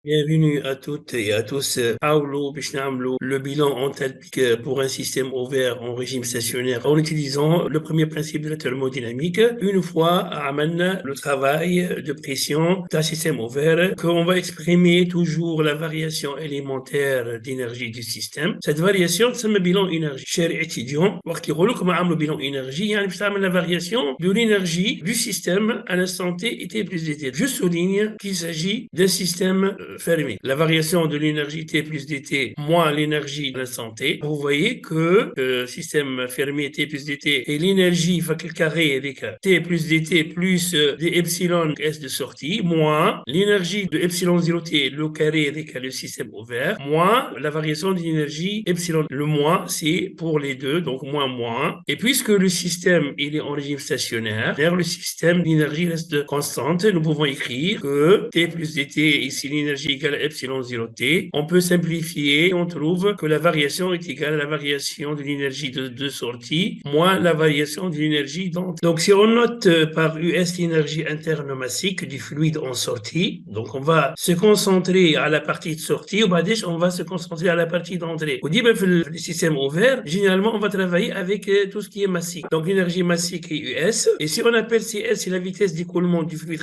Bienvenue à toutes et à tous. حاولوا باش نعملوا le bilan enthalpique pour un système ouvert en régime stationnaire en utilisant le premier principe de la thermodynamique. Une fois عملنا le travail de pression d'un système ouvert, qu'on va exprimer toujours la variation élémentaire d'énergie du système. Cette variation تسمى bilan énergie. Chers étudiants, وقت يقولوا لكم عملوا bilan énergie يعني باش تعمل la variation de l'énergie du système à l'instant T et T plus dt. Je souligne qu'il s'agit d'un système fermé. La variation de l'énergie T plus dt moins l'énergie de l'instant T. Vous voyez que le système fermé T plus dt et l'énergie facteur carré avec T plus dt plus des epsilon S de sortie moins l'énergie de epsilon 0 T le carré avec le système ouvert moins la variation de l'énergie epsilon. Le moins c'est pour les deux, donc moins. Et puisque le système il est en régime stationnaire, le système d'énergie reste constante, nous pouvons écrire que T plus dt ici l'énergie égale à epsilon 0 T. On peut simplifier, on trouve que la variation est égale à la variation de l'énergie de sortie moins la variation de l'énergie d'entrée. Donc si on note par US l'énergie interne massique du fluide en sortie, donc on va se concentrer à la partie de sortie, ou on va se concentrer à la partie d'entrée. Au début, le système ouvert, généralement on va travailler avec tout ce qui est massique. Donc l'énergie massique est US, et si on appelle CS, c'est la vitesse d'écoulement du fluide,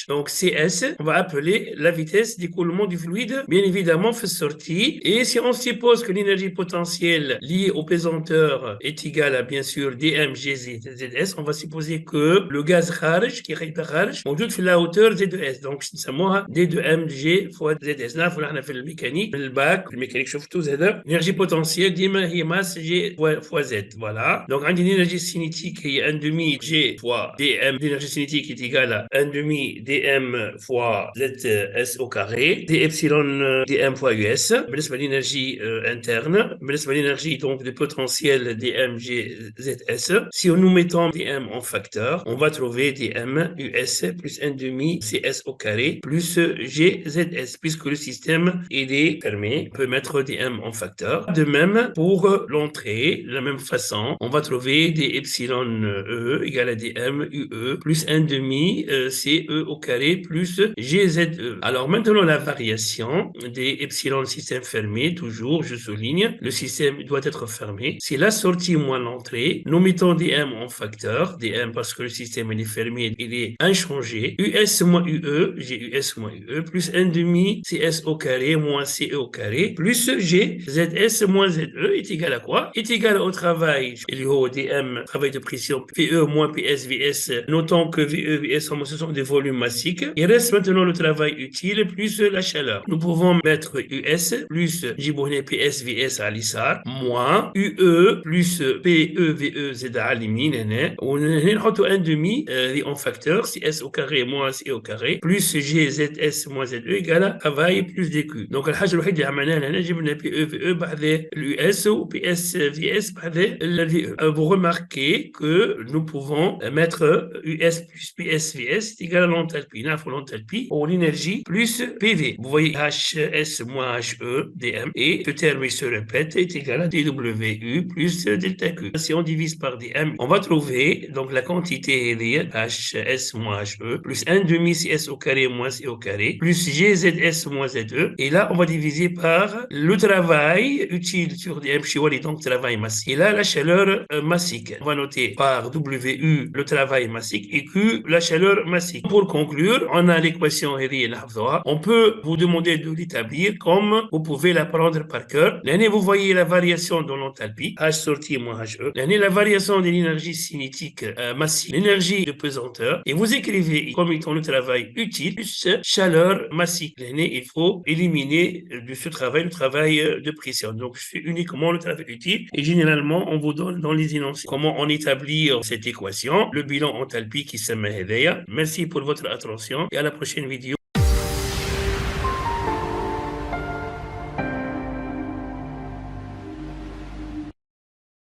donc CS, on va appeler la vitesse d'écoulement du fluide, bien évidemment, fait sortie. Et si on suppose que l'énergie potentielle liée au pesanteur est égale à, bien sûr, dmgzs, on va supposer que le gaz kharj, qui est kharj, موجود في la hauteur Z2S. Donc, نسموها D2mg fois ZS. Là, on a fait le mécanique, le bac, le mécanique شفتوا هذا. L'énergie potentielle, ديما هي masse G fois Z. Voilà. Donc, عندي l'énergie cinétique هي 1 demi G fois dm. L'énergie cinétique est égale à 1 demi dm fois ZS au carré, d epsilon dm fois US, بالنسبة l'énergie interne, بالنسبة l'énergie donc de potentiel dmgzs. Si nous mettons dm en facteur, on va trouver dm US plus 1 demi cs au carré plus gzs, puisque le système il est fermé, on peut mettre dm en facteur. De même pour l'entrée, de la même façon, on va trouver d epsilon e égale à dm ue plus 1 demi ce au carré plus gze. Alors maintenant la variation des epsilon système fermé, toujours je souligne, le système doit être fermé. C'est la sortie moins l'entrée. Nous mettons dm en facteur, dm parce que le système il est fermé, il est inchangé. US moins ue, GUS moins ue, plus 1 demi cs au carré moins ce au carré, plus g zs moins ze est égal à quoi? Est égal au travail, il y a dm, travail de pression, PE moins PS VS, notons que VE VS ce sont des volumes massiques. Il reste maintenant le travail utile plus la chaleur. Nous pouvons mettre US plus جيبوا PS VS à l'ISAR moins UE plus PE VE Z à اليمين هنا وهنا نحطوا 1 demi en facteur CS au carré moins C au carré plus GZS moins ZE égale à travail plus DQ. Donc الحاجة الوحيدة اللي عملناها هنا جبنا PE VE بعد l'US ou PS VS بعد la VE. Vous remarquez que nous pouvons mettre US plus PS VS égale à l'enthalpie. L'enthalpie ou l'énergie plus PV. Vous voyez HS moins HE dm et ce terme il se répète est égal à dWu plus delta Q. Si on divise par dm, on va trouver donc la quantité HS moins HE plus 1 demi CS au carré moins C au carré plus GZS moins ZE. Et là, on va diviser par le travail utile sur dm chiwali, donc travail massique. Et là, la chaleur massique. On va noter par WU le travail massique et Q la chaleur massique. Pour conclure, on a l'équation on peut vous demander de l'établir comme vous pouvez la prendre par cœur. L'année, vous voyez la variation de l'enthalpie, H sorti moins HE. L'année, la variation de l'énergie cinétique massive, l'énergie de pesanteur. Et vous écrivez comme étant le travail utile plus chaleur massique. L'année, il faut éliminer de ce travail le travail de pression. Donc, je fais uniquement le travail utile et généralement, on vous donne dans les énoncés comment on établit cette équation, le bilan enthalpie qui se met. Merci pour votre attention et à la prochaine vidéo.